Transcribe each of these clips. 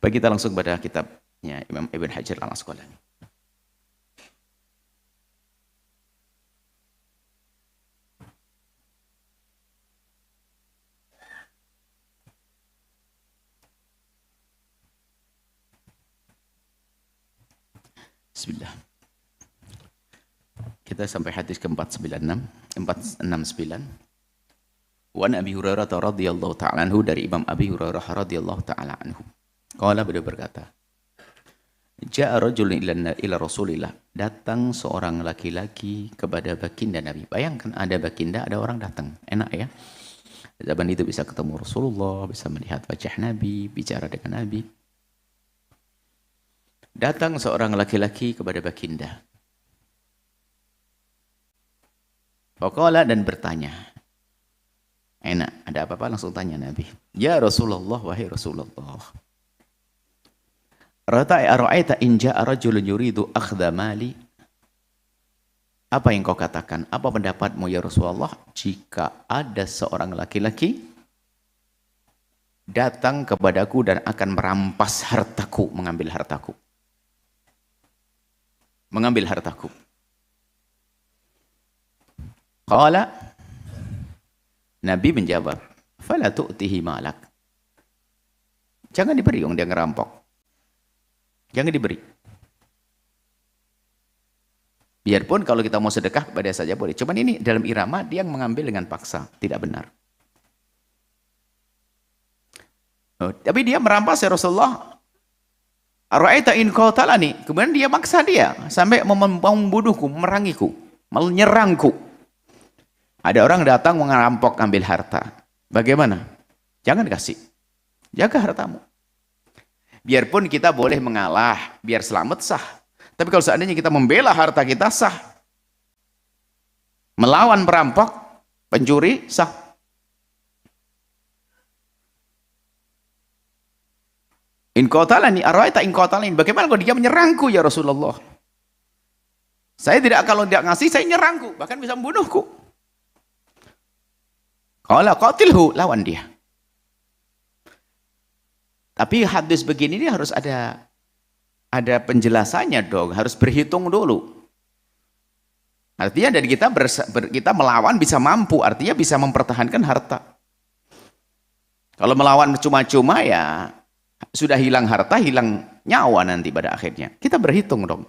Baik, kita langsung pada kitabnya Imam Ibn Hajar al-Asqalani. Bismillah. Kita sampai hadis ke-496, 469. Wa an Abi Hurairah radhiyallahu ta'ala anhu, dari Imam Abi Hurairah radhiyallahu ta'ala anhu. Qala, beliau berkata, Ja'a rajulun ila Rasulillah, datang seorang laki-laki kepada baginda Nabi. Bayangkan ada baginda, ada orang datang. Enak ya? Zaman itu bisa ketemu Rasulullah, bisa melihat wajah Nabi, bicara dengan Nabi. Datang seorang laki-laki kepada baginda. Faqala, dan bertanya. Enak, ada apa-apa langsung tanya Nabi. Ya Rasulullah, wahai Rasulullah. Ara'aita in ja'a rajulun yuridu akhdha mali. Apa yang kau katakan? Apa pendapatmu ya Rasulullah jika ada seorang laki-laki datang kepadaku dan akan merampas hartaku, mengambil hartaku. Mengambil hartaku. Qala, Nabi menjawab, fala tu'tihi malak. Jangan diberi yang dia ngerampok. Jangan diberi. Biarpun kalau kita mau sedekah kepada saja boleh. Cuman ini dalam irama dia mengambil dengan paksa. Tidak benar. Oh, tapi dia merampas ya Rasulullah. Ara'aita in qatalani. Kemudian dia maksa dia. Sampai membunuhku, memerangiku. Menyerangku. Ada orang datang merampok ambil harta. Bagaimana? Jangan kasih. Jaga hartamu. Biarpun kita boleh mengalah, biar selamat sah. Tapi kalau seandainya kita membela harta kita, sah. Melawan perampok, pencuri, sah. In qatalani, ara'aita in qatalani. Bagaimana kalau dia menyerangku ya Rasulullah? Saya tidak, kalau tidak ngasih, saya nyerangku. Bahkan bisa membunuhku. Qala qatilhu, lawan dia. Tapi hadis begini ini harus ada penjelasannya dong, harus berhitung dulu. Artinya dari kita melawan bisa mampu, artinya bisa mempertahankan harta. Kalau melawan cuma-cuma ya sudah hilang harta, hilang nyawa nanti pada akhirnya. Kita berhitung dong.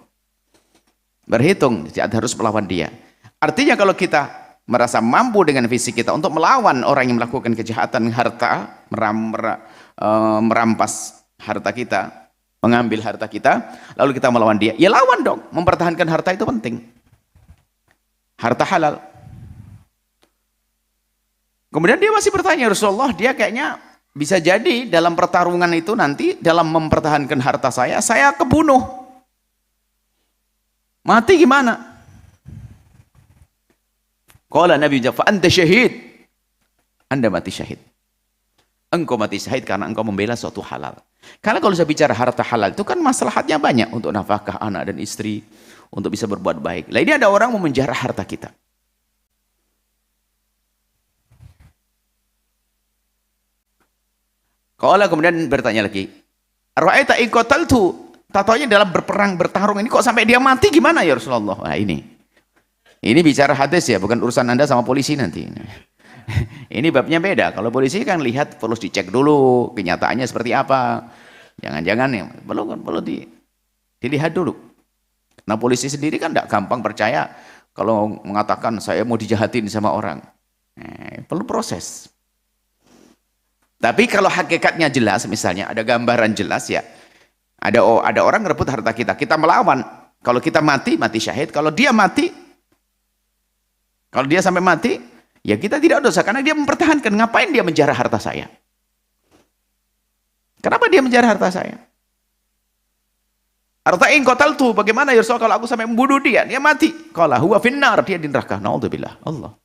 Berhitung, harus melawan dia. Artinya kalau kita merasa mampu dengan fisik kita untuk melawan orang yang melakukan kejahatan harta, merampas harta kita, mengambil harta kita, lalu kita melawan dia, ya lawan dong. Mempertahankan harta itu penting. Harta halal. Kemudian dia masih bertanya, Rasulullah, dia kayaknya bisa jadi dalam pertarungan itu nanti, dalam mempertahankan harta saya kebunuh. Mati gimana? Qala Nabi jawab, anta syahid. Anda mati syahid. Engkau mati syahid karena engkau membela suatu halal. Karena kalau saya bicara harta halal itu kan maslahatnya banyak untuk nafkah anak dan istri, untuk bisa berbuat baik. Lah ini ada orang mau menjarah harta kita. Qala, kemudian bertanya lagi, Ra'aita in qataltu, tatonya dalam berperang, bertarung ini kok sampai dia mati gimana ya Rasulullah? Nah ini bicara hadis ya, bukan urusan Anda sama polisi nanti. Ini babnya beda. Kalau polisi kan lihat, perlu dicek dulu kenyataannya seperti apa. Jangan-jangan ya perlu dilihat dulu. Nah polisi sendiri kan tidak gampang percaya kalau mengatakan saya mau dijahatin sama orang. Perlu proses. Tapi kalau hakikatnya jelas, misalnya ada gambaran jelas ya, ada orang merebut harta kita, kita melawan. Kalau kita mati syahid. Kalau dia sampai mati, ya kita tidak dosa karena dia mempertahankan. Ngapain dia menjarah harta saya? Kenapa dia menjarah harta saya? Arta'in qataltu, bagaimana ya Rasul kalau aku sampai membunuh dia mati? Qala huwa finnar, dia di neraka. Naudzubillah. Allah.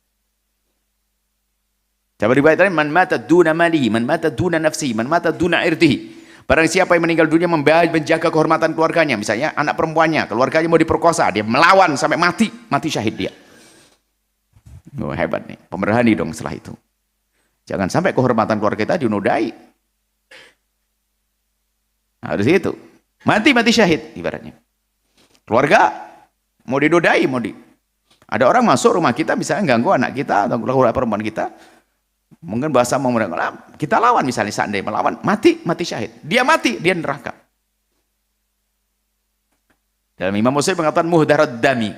Coba riwayat lain, man mata duna malihi, man mata duna nafsi, man mata duna irdihi. Barang siapa yang meninggal dunia menjaga kehormatan keluarganya, misalnya anak perempuannya, keluarganya mau diperkosa, dia melawan sampai mati syahid dia. Oh, hebat nih, pemberani dong setelah itu. Jangan sampai kehormatan keluarga kita dinodai. Harus itu. Mati syahid ibaratnya. Keluarga mau didodai, ada orang masuk rumah kita misalnya ganggu anak kita atau perempuan kita, mungkin bahasa mau kita lawan misalnya, seandainya melawan, mati syahid. Dia mati, dia neraka. Dalam Imam Muslim mengatakan muhdarad dami,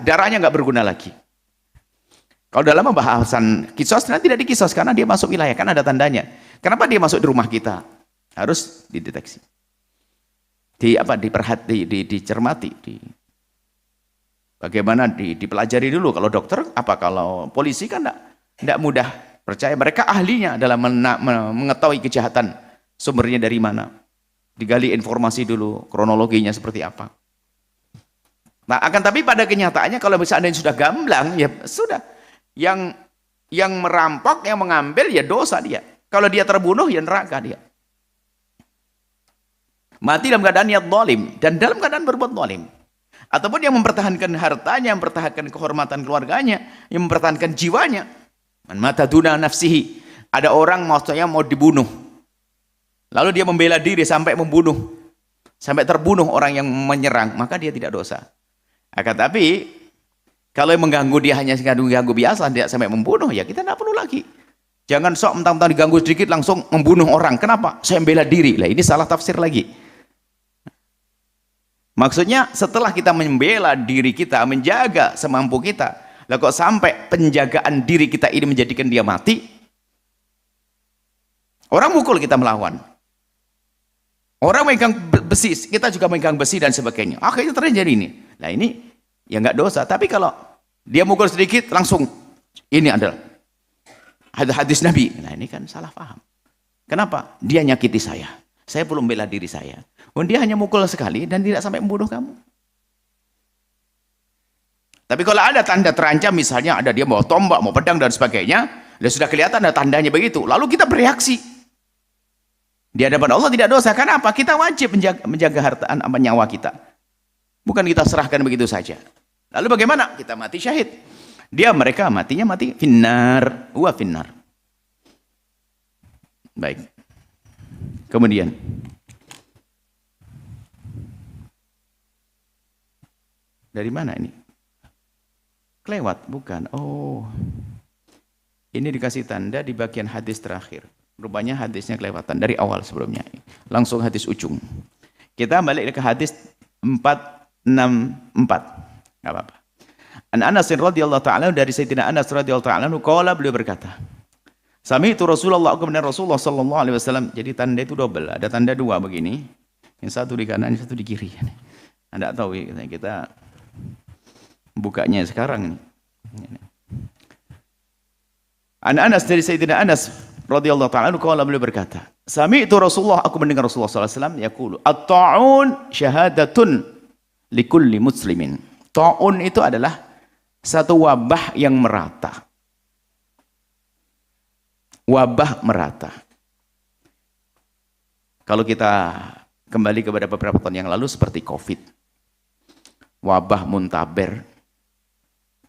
darahnya nggak berguna lagi. Kalau dalam pembahasan kisos, nanti tidak dikisos karena dia masuk wilayah, kan ada tandanya. Kenapa dia masuk di rumah kita? Harus dideteksi, dicermati, bagaimana dipelajari dulu. Kalau dokter, kalau polisi kan tidak mudah percaya. Mereka ahlinya dalam mengetahui kejahatan, sumbernya dari mana. Digali informasi dulu, kronologinya seperti apa. Nah, akan tapi pada kenyataannya kalau misalnya sudah gamblang, ya sudah. Yang merampok, yang mengambil, ya dosa dia. Kalau dia terbunuh, ya neraka dia. Mati dalam keadaan niat zalim dan dalam keadaan berbuat zalim. Ataupun yang mempertahankan hartanya, yang mempertahankan kehormatan keluarganya, yang mempertahankan jiwanya. Man mata duna nafsihi. Ada orang maksudnya mau dibunuh. Lalu dia membela diri sampai membunuh. Sampai terbunuh orang yang menyerang, maka dia tidak dosa. Akan tapi kalau yang mengganggu dia hanya ganggu biasa, tidak sampai membunuh, ya kita tidak perlu lagi. Jangan sok mentang-mentang diganggu sedikit langsung membunuh orang. Kenapa? Saya membela diri. Lah ini salah tafsir lagi. Maksudnya setelah kita membela diri kita, menjaga semampu kita, lah kok sampai penjagaan diri kita ini menjadikan dia mati? Orang mukul kita melawan. Orang megang besi, kita juga megang besi dan sebagainya. Akhirnya terjadi ini. Nah ini ya nggak dosa. Tapi kalau dia mukul sedikit langsung ini adalah hadis Nabi. Nah ini kan salah paham. Kenapa? Dia nyakiti saya. Saya belum bela diri saya. Dia hanya mukul sekali dan tidak sampai membunuh kamu. Tapi kalau ada tanda terancam, misalnya ada dia bawa tombak, mau pedang dan sebagainya, dan sudah kelihatan ada tandanya begitu. Lalu kita bereaksi. Di hadapan Allah tidak dosa. Kenapa? Kita wajib menjaga harta nyawa kita. Bukan kita serahkan begitu saja. Lalu bagaimana? Kita mati syahid. Mereka matinya mati finnar, wa finnar. Baik. Kemudian dari mana ini? Kelewat, bukan? Oh. Ini dikasih tanda di bagian hadis terakhir. Rupanya hadisnya kelewatan dari awal sebelumnya. Langsung hadis ujung. Kita balik ke hadis 464. Enggak apa-apa. An Anas radhiyallahu ta'ala, dari Sayyidina Anas radhiyallahu ta'ala, qala, beliau berkata, sami'tu Rasulullah, aku mendengar Rasulullah sallallahu alaihi wasallam. Jadi tanda itu double, ada tanda dua begini. Yang satu di kanan, yang satu di kiri. Anda tahu ya, kita bukanya sekarang nih. An Anas, dari Sayyidina Anas radhiyallahu ta'ala, qala, beliau berkata, sami'tu Rasulullah, aku mendengar Rasulullah sallallahu alaihi wasallam yaqulu, at-ta'un syahadatun likulli muslimin. Ta'un itu adalah satu wabah yang merata. Wabah merata. Kalau kita kembali kepada beberapa tahun yang lalu seperti COVID, wabah muntaber,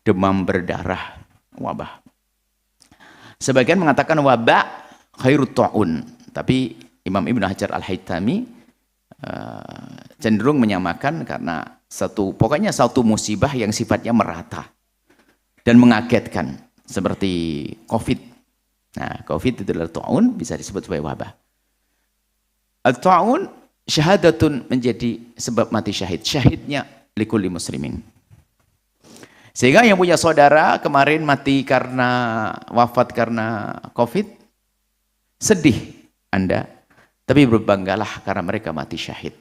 demam berdarah, wabah. Sebagian mengatakan wabah khairut ta'un, tapi Imam Ibnu Hajar Al-Haytami cenderung menyamakan karena pokoknya satu musibah yang sifatnya merata dan mengagetkan seperti COVID. Nah, COVID itu adalah ta'un, bisa disebut sebagai wabah. At-ta'un syahadatun, menjadi sebab mati syahid. Syahidnya likulli muslimin. Sehingga yang punya saudara kemarin mati karena wafat karena COVID, sedih Anda, tapi berbanggalah karena mereka mati syahid.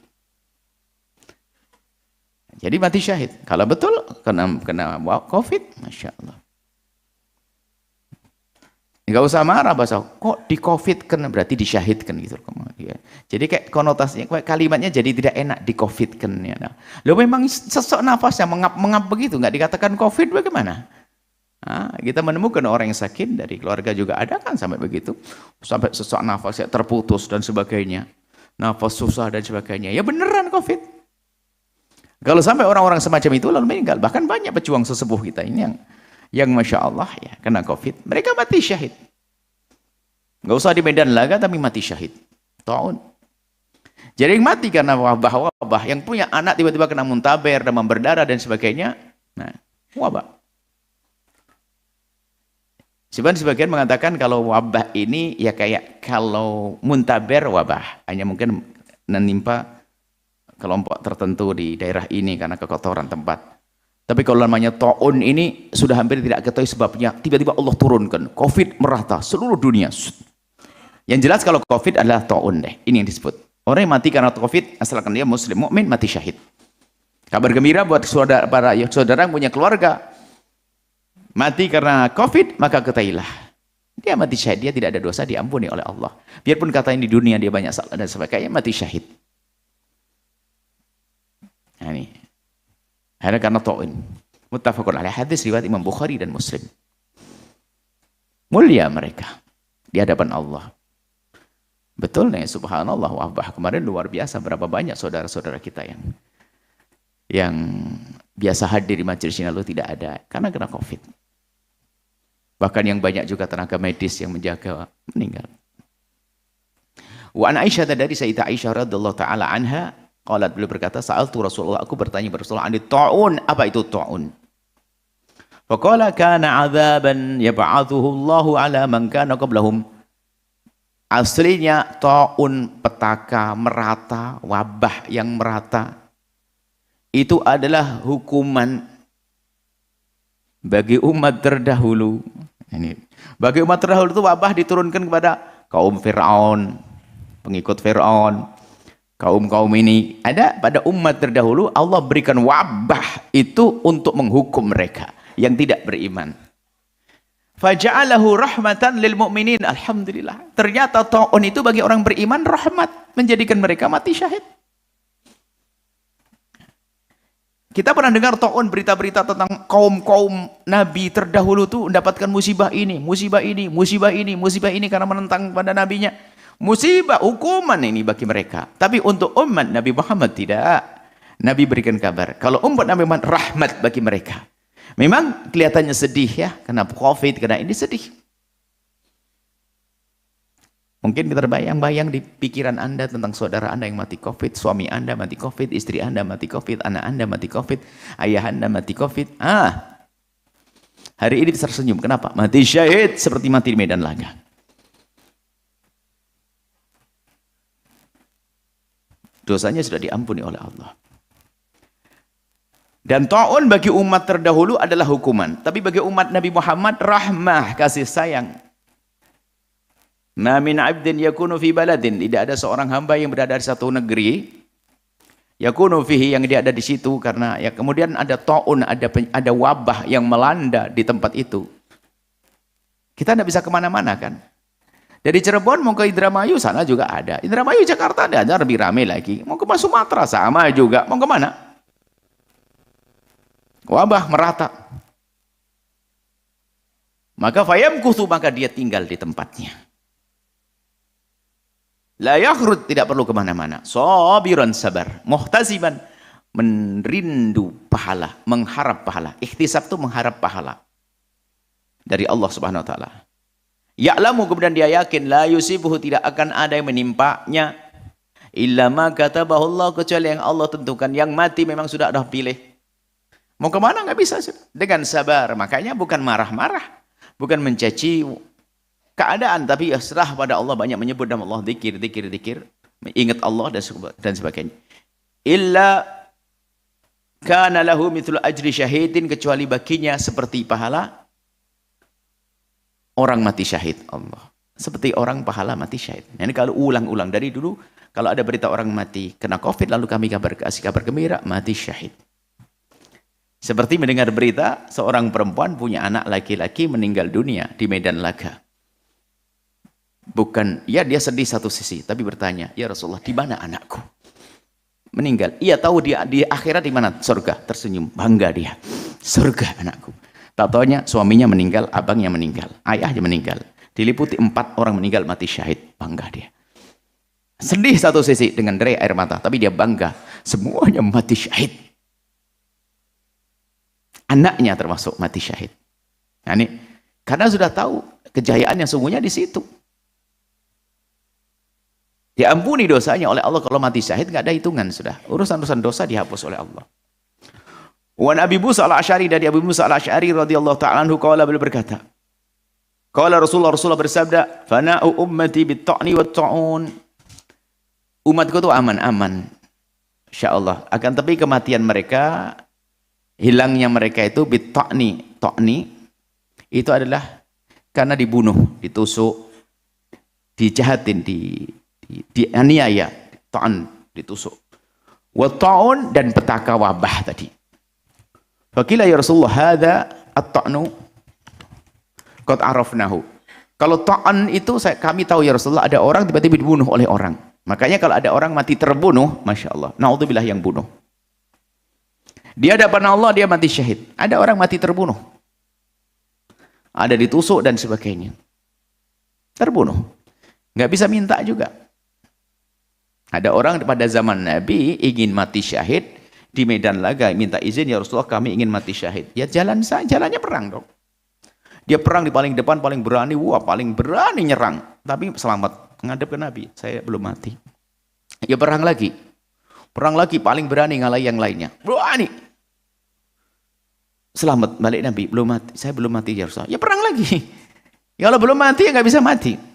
Jadi mati syahid. Kalau betul kena COVID, Masya Allah. Enggak usah marah, bahasa kok di COVID kan berarti disyahidkan gitu. Jadi kayak konotasinya, kayak kalimatnya jadi tidak enak, di COVID kan. Ya. Loh memang sesak nafasnya mengap begitu, nggak dikatakan COVID bagaimana? Nah, kita menemukan orang yang sakit dari keluarga juga ada kan sampai begitu, sampai sesak nafasnya terputus dan sebagainya, nafas susah dan sebagainya. Ya beneran COVID. Kalau sampai orang-orang semacam itu lalu meninggal, bahkan banyak pejuang sesepuh kita ini yang Masya Allah ya kena COVID, mereka mati syahid. Nggak usah di medan laga tapi mati syahid. Taun. Jadi yang mati karena wabah-wabah, yang punya anak tiba-tiba kena muntaber, demam berdarah dan sebagainya. Nah, wabah. Sebagian mengatakan kalau wabah ini ya kayak kalau muntaber wabah, hanya mungkin menimpa kelompok tertentu di daerah ini karena kekotoran tempat. Tapi kalau namanya taun ini sudah hampir tidak ketahui sebabnya, tiba-tiba Allah turunkan, Covid merata seluruh dunia. Yang jelas kalau Covid adalah taun deh, ini yang disebut. Orang yang mati karena Covid, asalkan dia muslim, mukmin, mati syahid. Kabar gembira buat para saudara yang punya keluarga mati karena Covid, maka ketahuilah dia mati syahid, dia tidak ada dosa, diampuni oleh Allah. Biarpun katanya di dunia dia banyak salah dan sebagainya, mati syahid. Nah, ini hanya karena ta'un. Muttafaqun alaih, hadis riwayat Imam Bukhari dan Muslim. Mulia mereka di hadapan Allah. Betul nih, subhanallah, wabah kemarin luar biasa, berapa banyak saudara-saudara kita yang biasa hadir di majelis ini lalu tidak ada karena kena Covid. Bahkan yang banyak juga tenaga medis yang menjaga meninggal. Wa an Aisyah, dari Sayyidah Aisyah radhiyallahu taala anha, qalat, beliau berkata, sa'altu Rasulullah, aku bertanya kepada Rasulullah, anit ta'un, apa itu ta'un? Faqala kana 'adzaban yab'athuhu Allahu 'ala man kana qablahum. Aslinya ta'un, petaka, merata, wabah yang merata. Itu adalah hukuman bagi umat terdahulu. Ini bagi umat terdahulu itu wabah diturunkan kepada kaum Fir'aun, pengikut Fir'aun, kaum-kaum ini. Ada pada umat terdahulu Allah berikan wabah itu untuk menghukum mereka yang tidak beriman. Faja'alahu rahmatan lil mu'minin. Alhamdulillah. Ternyata ta'un itu bagi orang beriman rahmat, menjadikan mereka mati syahid. Kita pernah dengar ta'un, berita-berita tentang kaum-kaum nabi terdahulu tuh mendapatkan musibah ini, musibah ini, musibah ini, musibah ini karena menentang pada nabinya. Musibah, hukuman ini bagi mereka. Tapi untuk umat Nabi Muhammad tidak. Nabi berikan kabar kalau umat Nabi Muhammad rahmat bagi mereka. Memang kelihatannya sedih ya, karena Covid, karena ini sedih. Mungkin kita terbayang-bayang di pikiran Anda tentang saudara Anda yang mati Covid, suami Anda mati Covid, istri Anda mati Covid, anak Anda mati Covid, ayah Anda mati Covid. Hari ini tersenyum. Kenapa? Mati syahid seperti mati di medan laga. Dosanya sudah diampuni oleh Allah. Dan ta'un bagi umat terdahulu adalah hukuman. Tapi bagi umat Nabi Muhammad, rahmah, kasih sayang. Ma min 'abdin yakunu fi baladin. Tidak ada seorang hamba yang berada di satu negeri. Yakunu fihi, yang dia ada di situ. Karena ya kemudian ada ta'un, ada wabah yang melanda di tempat itu. Kita tidak bisa kemana-mana kan. Dari Cirebon mau ke Indramayu, sana juga ada. Indramayu Jakarta ada lebih ramai lagi. Mau ke Sumatera sama juga. Mau kemana? Wabah merata. Maka fayamkuthu, maka dia tinggal di tempatnya. La yakhrud, tidak perlu kemana-mana. Sabiran, sabar. Muhtasiban, merindu pahala, mengharap pahala. Ikhtisab itu mengharap pahala dari Allah Subhanahu wa taala. Ya'lamu, kemudian dia yakin, la yusibuhu, tidak akan ada yang menimpanya illa ma katabahu Allah, kecuali yang Allah tentukan. Yang mati memang sudah ada pilih. Mau kemana nggak bisa dengan sabar. Makanya bukan marah-marah, bukan mencaci keadaan, tapi ya serah pada Allah, banyak menyebut nama Allah, zikir, ingat Allah dan sebagainya. Illa kana lahu mithlu ajri syahidin, kecuali baginya seperti pahala orang mati syahid. Allah seperti orang pahala mati syahid. Ini kalau ulang-ulang dari dulu, kalau ada berita orang mati kena Covid, lalu kami kasih kabar gembira, mati syahid. Seperti mendengar berita seorang perempuan punya anak laki-laki meninggal dunia di medan laga. Bukan, ya dia sedih satu sisi, tapi bertanya, ya Rasulullah, di mana anakku? Meninggal. Ia tahu dia di akhirat di mana? Surga. Tersenyum, bangga dia. Surga anakku. Tak taunya suaminya meninggal, abangnya meninggal, ayahnya meninggal. Diliputi 4 orang meninggal mati syahid, bangga dia. Sedih satu sisi dengan derai air mata, tapi dia bangga. Semuanya mati syahid. Anaknya termasuk mati syahid. Nah, ini karena sudah tahu kejayaan yang sungguhnya di situ. Diampuni dosanya oleh Allah. Kalau mati syahid nggak ada hitungan sudah. Urusan-urusan dosa dihapus oleh Allah. Wa Abi Musa al-Asy'ari, dari Abu Musa al-Asy'ari radhiyallahu ta'ala anhu qala, beliau berkata, qala Rasulullah bersabda, fana'u ummati bit-ta'ni wat-ta'un. Umatku itu aman-aman insyaallah, akan tapi kematian mereka, hilangnya mereka itu bit-ta'ni. Ta'ni itu adalah karena dibunuh, ditusuk, dijahatin, dianiaya, ta'an, ditusuk. Wa ta'un, dan petaka wabah tadi. Faqila ya Rasulullah, hadza at-ta'nu qad arafnahu. Kalau ta'an itu kami tahu ya Rasulullah, ada orang tiba-tiba dibunuh oleh orang. Makanya kalau ada orang mati terbunuh, Masya Allah, naudzubillah, yang bunuh. Di hadapan Allah dia mati syahid. Ada orang mati terbunuh. Ada ditusuk dan sebagainya. Terbunuh. Nggak bisa minta juga. Ada orang pada zaman Nabi ingin mati syahid di medan laga, minta izin, ya Rasulullah kami ingin mati syahid. Ya jalan saja, jalannya perang dong. Dia perang di paling depan, paling berani, wah paling berani nyerang. Tapi selamat, ngadep ke Nabi, saya belum mati. Ya perang lagi, paling berani ngalahin yang lainnya. Berani. Selamat, balik Nabi, belum mati, saya belum mati ya Rasulullah. Ya perang lagi. Ya kalau belum mati ya nggak bisa mati.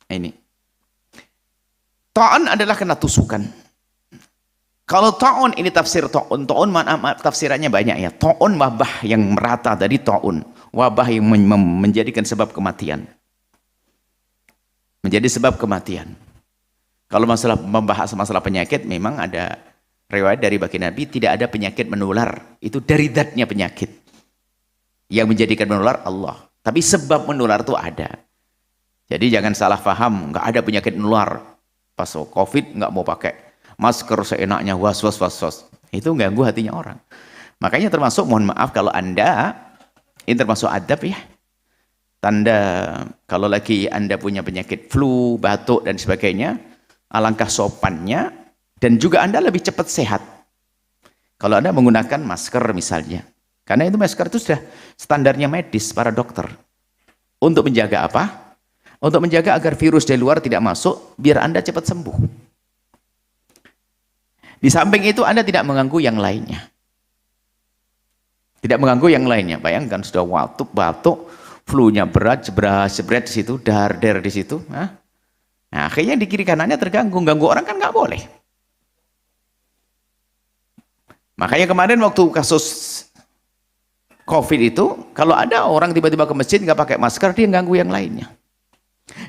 Ini ta'an adalah kena tusukan. Kalau ta'un ini tafsir ta'un tafsirannya banyak ya. Ta'un wabah yang merata, dari ta'un wabah yang menjadikan sebab kematian, menjadi sebab kematian. Kalau membahas masalah penyakit, memang ada riwayat dari baginda Nabi, tidak ada penyakit menular, itu dari zatnya penyakit. Yang menjadikan menular Allah, tapi sebab menular itu ada. Jadi jangan salah paham, nggak ada penyakit menular. Pas COVID nggak mau pakai masker seenaknya, was. Itu ganggu hatinya orang. Makanya termasuk, mohon maaf kalau Anda, ini termasuk adab ya. Tanda kalau lagi Anda punya penyakit flu, batuk dan sebagainya, alangkah sopannya, dan juga Anda lebih cepat sehat kalau Anda menggunakan masker misalnya. Karena itu masker itu sudah standarnya medis para dokter. Untuk menjaga apa? Untuk menjaga agar virus dari luar tidak masuk, biar Anda cepat sembuh. Di samping itu Anda tidak mengganggu yang lainnya. Tidak mengganggu yang lainnya. Bayangkan sudah batuk, flu-nya berat, jebret di situ, dar-der di situ. Nah, akhirnya di kiri kanannya terganggu, ganggu orang kan nggak boleh. Makanya kemarin waktu kasus COVID itu, kalau ada orang tiba-tiba ke masjid nggak pakai masker, dia ganggu yang lainnya.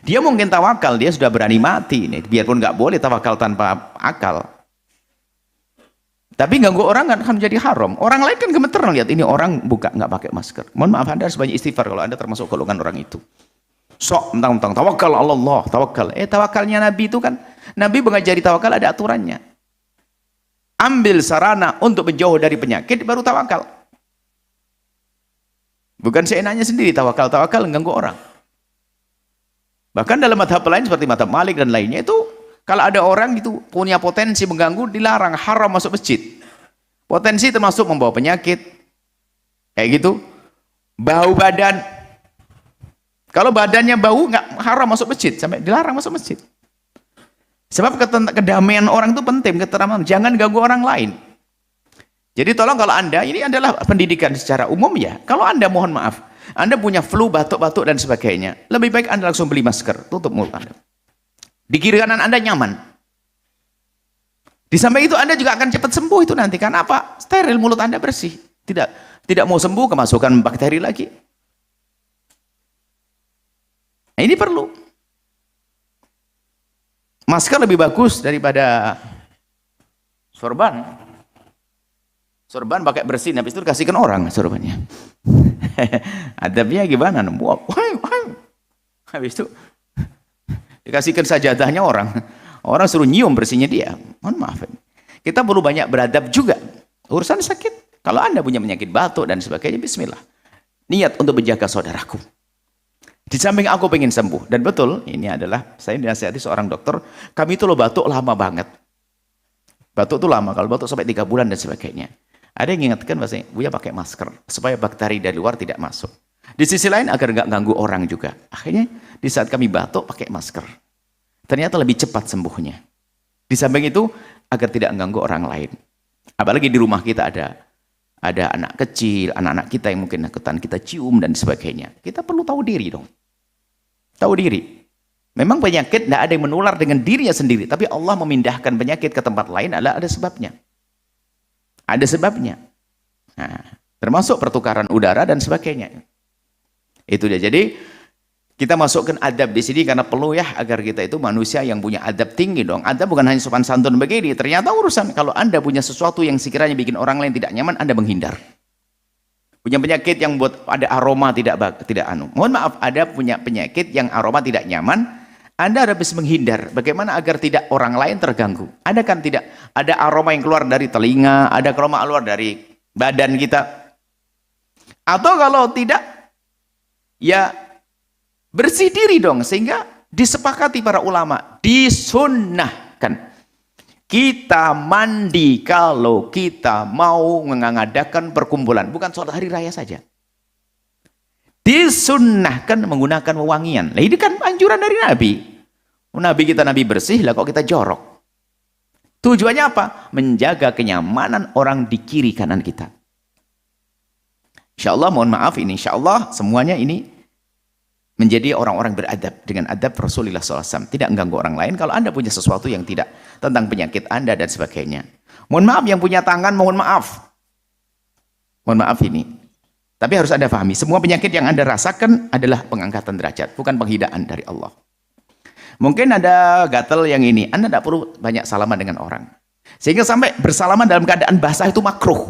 Dia mungkin tawakal, dia sudah berani mati nih, biarpun nggak boleh tawakal tanpa akal. Tapi ganggu orang kan menjadi haram. Orang lain kan gemeter lihat ini orang buka nggak pakai masker. Mohon maaf, Anda harus banyak istighfar kalau Anda termasuk golongan orang itu. Sok mentang-mentang tawakal Allah, tawakal. Tawakalnya Nabi itu kan, Nabi mengajari tawakal ada aturannya. Ambil sarana untuk menjauh dari penyakit baru tawakal. Bukan seenaknya sendiri tawakal mengganggu orang. Bahkan dalam mazhab lain seperti mazhab Malik dan lainnya itu, kalau ada orang itu punya potensi mengganggu, dilarang, haram masuk masjid. Potensi termasuk membawa penyakit, kayak gitu. Bau badan. Kalau badannya bau, nggak haram masuk masjid, sampai dilarang masuk masjid. Sebab kedamaian orang itu penting, ketentraman. Jangan ganggu orang lain. Jadi tolong kalau Anda, ini adalah pendidikan secara umum ya. Kalau Anda, mohon maaf, Anda punya flu, batuk-batuk dan sebagainya, lebih baik Anda langsung beli masker, tutup mulut Anda. Di kiri kanan Anda nyaman. Di samping itu Anda juga akan cepat sembuh itu nanti. Karena apa? Steril, mulut Anda bersih. Tidak mau sembuh, kemasukan bakteri lagi. Nah, ini perlu. Masker lebih bagus daripada sorban. Sorban pakai bersin, habis itu dikasihkan orang sorbannya. Adabnya gimana? Habis itu dikasihkan sajadahnya orang. Orang suruh nyium bersihnya dia. Mohon maaf. Kita perlu banyak beradab juga. Urusan sakit. Kalau Anda punya penyakit batuk dan sebagainya, bismillah. Niat untuk menjaga saudaraku. Di samping aku pengen sembuh. Dan betul, ini adalah, saya dinasihati seorang dokter, kami itu loh batuk lama banget. Batuk itu lama, kalau batuk sampai 3 bulan dan sebagainya. Ada yang mengingatkan bahasanya, Buya pakai masker, supaya bakteri dari luar tidak masuk. Di sisi lain agar nggak ganggu orang juga. Akhirnya di saat kami batuk pakai masker. Ternyata lebih cepat sembuhnya. Di samping itu agar tidak mengganggu orang lain. Apalagi di rumah kita ada anak kecil, anak-anak kita yang mungkin ikutan kita cium dan sebagainya. Kita perlu tahu diri dong. Tahu diri. Memang penyakit tidak ada yang menular dengan dirinya sendiri, tapi Allah memindahkan penyakit ke tempat lain adalah ada sebabnya. Ada sebabnya. Nah, termasuk pertukaran udara dan sebagainya. Itu dia. Jadi kita masukkan adab di sini karena perlu ya agar kita itu manusia yang punya adab tinggi dong. Adab bukan hanya sopan santun begini. Ternyata urusan kalau Anda punya sesuatu yang sekiranya bikin orang lain tidak nyaman, Anda menghindar. Punya penyakit yang buat ada aroma tidak anu. Mohon maaf, ada punya penyakit yang aroma tidak nyaman, Anda harus menghindar. Bagaimana agar tidak orang lain terganggu? Ada kan tidak? Ada aroma yang keluar dari telinga, ada aroma keluar dari badan kita. Atau kalau tidak, ya bersih diri dong. Sehingga disepakati para ulama, disunnahkan kita mandi kalau kita mau mengadakan perkumpulan. Bukan sholat hari raya saja. Disunnahkan menggunakan wewangian. Nah, ini kan anjuran dari Nabi. Nabi kita Nabi bersih, lah kok kita jorok. Tujuannya apa? Menjaga kenyamanan orang di kiri kanan kita. Insya Allah, mohon maaf ini, insya Allah semuanya ini menjadi orang-orang beradab dengan adab Rasulullah SAW. Tidak mengganggu orang lain. Kalau Anda punya sesuatu yang tidak tentang penyakit Anda dan sebagainya. Mohon maaf yang punya tangan, mohon maaf. Mohon maaf ini. Tapi harus Anda pahami, semua penyakit yang Anda rasakan adalah pengangkatan derajat, bukan penghidaan dari Allah. Mungkin ada gatal yang ini, Anda tidak perlu banyak salaman dengan orang. Sehingga sampai bersalaman dalam keadaan basah itu makruh.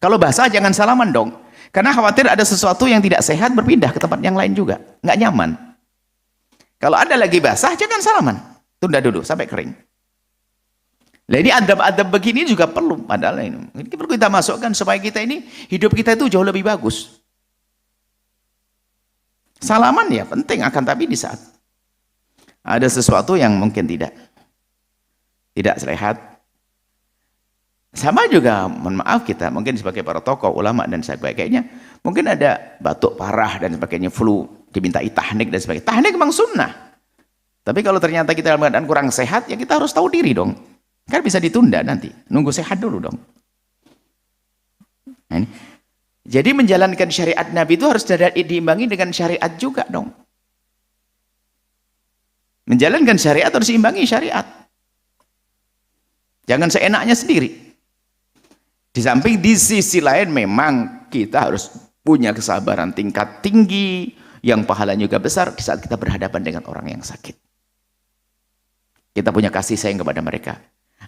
Kalau basah jangan salaman dong. Karena khawatir ada sesuatu yang tidak sehat berpindah ke tempat yang lain juga. Nggak nyaman. Kalau Anda lagi basah, jangan salaman. Tunda dulu sampai kering. Nah ini adab-adab begini juga perlu. Padahal ini perlu kita masukkan supaya kita ini, hidup kita itu jauh lebih bagus. Salaman ya penting, akan tapi di saat ada sesuatu yang mungkin tidak sehat. Sama juga, mohon maaf kita mungkin sebagai para tokoh, ulama dan sebagainya, mungkin ada batuk parah dan sebagainya, flu, dimintai tahnik dan sebagainya. Tahnik memang sunnah. Tapi kalau ternyata kita dalam keadaan kurang sehat, ya kita harus tahu diri dong. Kan bisa ditunda nanti, nunggu sehat dulu dong. Nah, ini. Jadi menjalankan syariat Nabi itu harus diimbangi dengan syariat juga dong. Menjalankan syariat harus diimbangi syariat. Jangan seenaknya sendiri. Di samping di sisi lain memang kita harus punya kesabaran tingkat tinggi, yang pahalanya juga besar di saat kita berhadapan dengan orang yang sakit. Kita punya kasih sayang kepada mereka.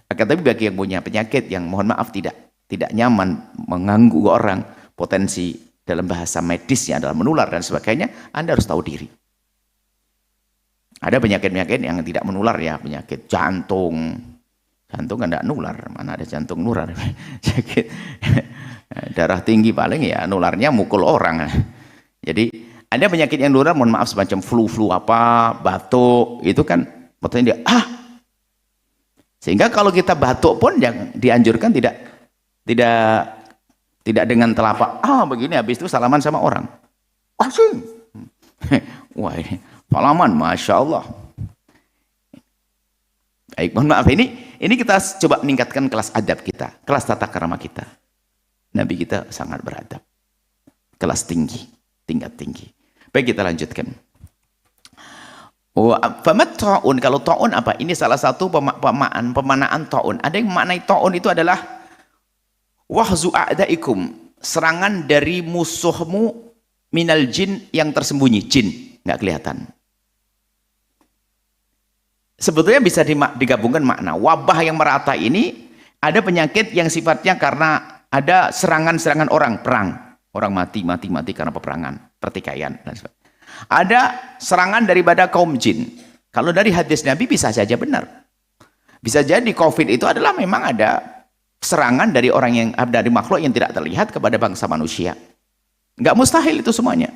Akan tapi bagi yang punya penyakit yang mohon maaf tidak nyaman, mengganggu orang, potensi dalam bahasa medisnya adalah menular dan sebagainya, Anda harus tahu diri. Ada penyakit-penyakit yang tidak menular ya, penyakit jantung. Jantung kan tidak nular, mana ada jantung nular. Sakit darah tinggi paling ya nularnya mukul orang. Jadi ada penyakit yang nular, mohon maaf semacam flu apa, batuk, itu kan potensi dia sehingga kalau kita batuk pun yang dianjurkan tidak dengan telapak begini habis itu salaman sama orang. Sih. Wah ini salaman, masya Allah. Baik, mohon maaf ini kita coba meningkatkan kelas adab kita, kelas tata krama kita. Nabi kita sangat beradab, kelas tinggi, tingkat tinggi. Baik, kita lanjutkan. Famat ta'un, kalau ta'un apa? Ini salah satu pemanaan ta'un. Ada yang memaknai ta'un itu adalah wahzu a'daikum, serangan dari musuhmu minal jin, yang tersembunyi, jin, nggak kelihatan. Sebetulnya bisa digabungkan makna. Wabah yang merata ini ada penyakit yang sifatnya karena ada serangan-serangan orang, perang. Orang mati karena peperangan, pertikaian dan sebagainya. Ada serangan daripada kaum jin. Kalau dari hadis Nabi bisa saja benar. Bisa jadi COVID itu adalah memang ada serangan dari orang yang dari makhluk yang tidak terlihat kepada bangsa manusia. Enggak mustahil itu semuanya.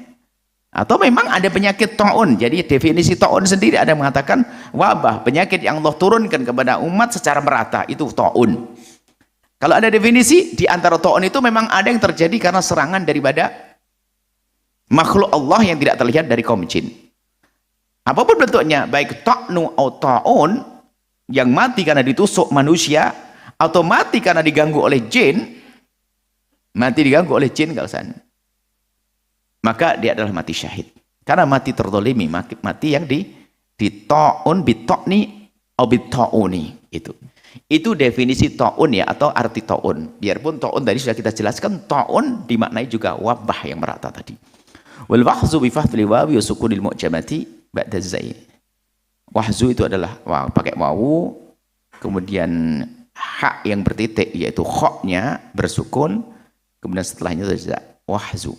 Atau memang ada penyakit ta'un. Jadi definisi ta'un sendiri ada yang mengatakan wabah, penyakit yang Allah turunkan kepada umat secara merata, itu ta'un. Kalau ada definisi di antara ta'un itu memang ada yang terjadi karena serangan daripada Makhluk Allah yang tidak terlihat dari kaum jin. Apapun bentuknya, baik ta'nu atau ta'un, yang mati karena ditusuk manusia, atau mati karena diganggu oleh jin, mati diganggu oleh jin kalau sana, maka dia adalah mati syahid. Karena mati terzalimi, mati yang di ta'un, bita'ni, atau bita'uni. Itu definisi ta'un ya, atau arti ta'un. Biarpun ta'un tadi sudah kita jelaskan, ta'un dimaknai juga wabah yang merata tadi. Wal wahzu bi fathli wawi wa sukunil mu'jamati ba'da zai. Wahzu itu adalah pakai wawu, kemudian hak yang bertitik yaitu khoknya bersukun, kemudian setelahnya itu wahzu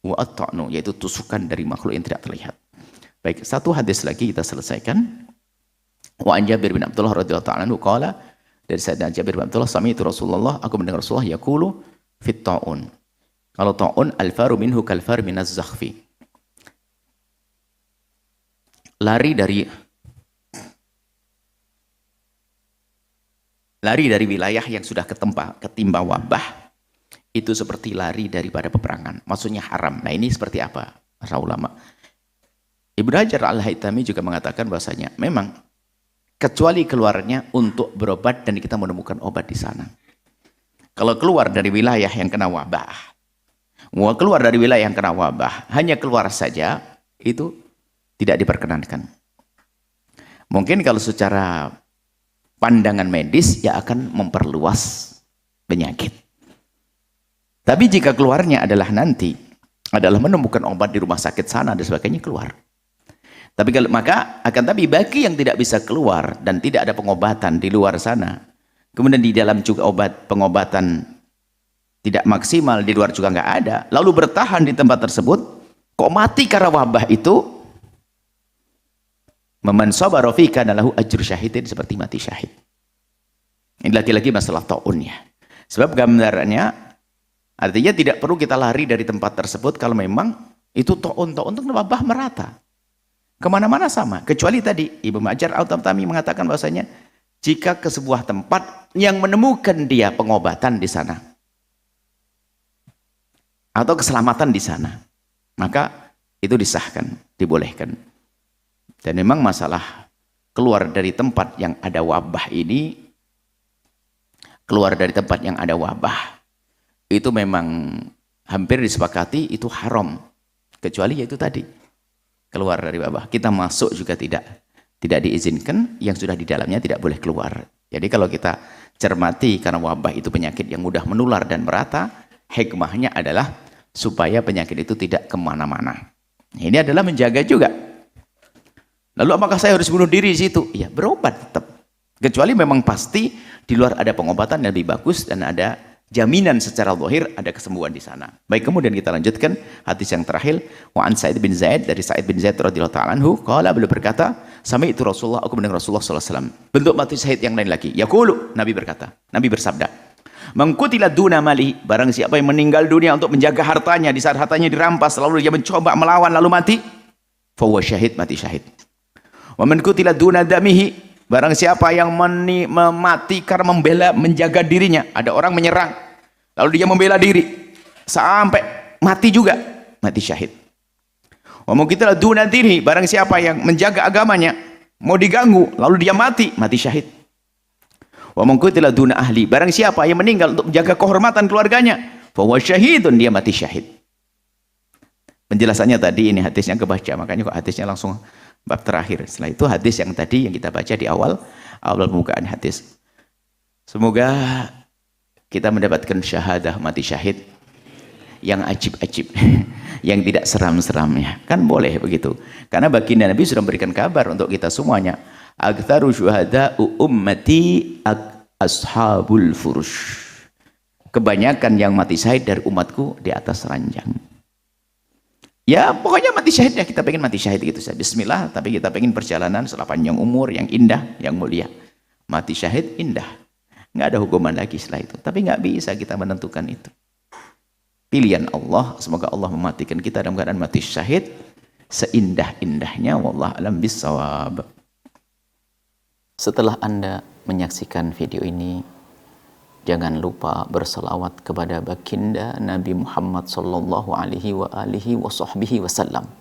wa at-ta'nu, yaitu tusukan dari makhluk yang tidak terlihat. Baik, satu hadis lagi kita selesaikan. Wa an Jabir bin Abdullah radhiyallahu ta'ala anhu qala, dari Sayyidina Jabir bin Abdullah, sami'tu Rasulullah, aku mendengar Rasulullah yaqulu fit ta'un. Kalau ta'un, al-faru minhu kal-far minaz zakhfi. Lari dari wilayah yang sudah ketimpa wabah, itu seperti lari daripada peperangan. Maksudnya haram. Nah, ini seperti apa? Para ulama. Ibnu Hajar Al-Haytami juga mengatakan bahwasanya memang kecuali keluarnya untuk berobat dan kita menemukan obat di sana. Kalau keluar dari wilayah yang kena wabah, hanya keluar saja, itu tidak diperkenankan. Mungkin kalau secara pandangan medis ya akan memperluas penyakit. Tapi jika keluarnya adalah menemukan obat di rumah sakit sana dan sebagainya, keluar. Tapi tapi bagi yang tidak bisa keluar dan tidak ada pengobatan di luar sana, kemudian di dalam juga pengobatan tidak maksimal, di luar juga nggak ada, lalu bertahan di tempat tersebut, kok mati karena wabah itu, man sabara fi kana lahu ajru syahidin, seperti mati syahid. Ini lagi-lagi masalah ta'un ya. Sebab gambarannya artinya tidak perlu kita lari dari tempat tersebut kalau memang itu ta'un untuk wabah merata. Kemana-mana sama. Kecuali tadi Ibnu Hajar Al-Haytami mengatakan bahwasanya jika ke sebuah tempat yang menemukan dia pengobatan di sana atau keselamatan di sana, maka itu disahkan, dibolehkan. Dan memang masalah keluar dari tempat yang ada wabah ini, itu memang hampir disepakati itu haram, kecuali yaitu tadi keluar dari wabah. Kita masuk juga tidak diizinkan, yang sudah di dalamnya tidak boleh keluar. Jadi kalau kita cermati, karena wabah itu penyakit yang mudah menular dan merata, hikmahnya adalah supaya penyakit itu tidak kemana-mana. Ini adalah menjaga juga. Lalu apakah saya harus bunuh diri di situ? Ya, berobat tetap. Kecuali memang pasti di luar ada pengobatan yang lebih bagus dan ada jaminan secara zahir ada kesembuhan di sana. Baik, kemudian kita lanjutkan hadis yang terakhir. Wa an Sa'id bin Zaid, dari Sa'id bin Zaid radhiyallahu ta'ala anhu, qala, beliau berkata, sami'tu Rasulullah, aku mendengar Rasulullah sallallahu alaihi wasallam. Bentuk mati syahid yang lain lagi. Yaqulu, Nabi bersabda, man qutila duna mali, barang siapa yang meninggal dunia untuk menjaga hartanya, di saat hartanya dirampas lalu dia mencoba melawan lalu mati, fa huwa syahid, mati syahid. Wa man qutila duna damihi, barang siapa yang mati karena menjaga dirinya, ada orang menyerang lalu dia membela diri sampai mati juga, mati syahid. Wa man qutila duna dinihi, barang siapa yang menjaga agamanya mau diganggu lalu dia mati, mati syahid. Wa man qutila duna ahli, barang siapa yang meninggal untuk menjaga kehormatan keluarganya, fa huwa syahidun, dia mati syahid. Penjelasannya tadi, ini hadisnya kebaca, makanya kok hadisnya langsung bab terakhir. Setelah itu hadis yang tadi yang kita baca di awal pembukaan hadis. Semoga kita mendapatkan syahadah mati syahid yang ajib-ajib, yang tidak seram-seramnya. Kan boleh begitu. Karena baginda Nabi sudah memberikan kabar untuk kita semuanya. Aktsaru syuhada'u ummati ashabul furush. Kebanyakan yang mati syahid dari umatku di atas ranjang. Ya pokoknya mati syahid ya, kita pengen mati syahid gitu saja. Bismillah, tapi kita pengen perjalanan setelah panjang umur yang indah, yang mulia. Mati syahid indah, nggak ada hukuman lagi setelah itu. Tapi nggak bisa kita menentukan itu. Pilihan Allah, semoga Allah mematikan kita dalam keadaan mati syahid seindah-indahnya. Wallahu a'lam bissawab. Setelah Anda menyaksikan video ini, Jangan lupa berselawat kepada baginda Nabi Muhammad sallallahu alaihi wa alihi wasallam.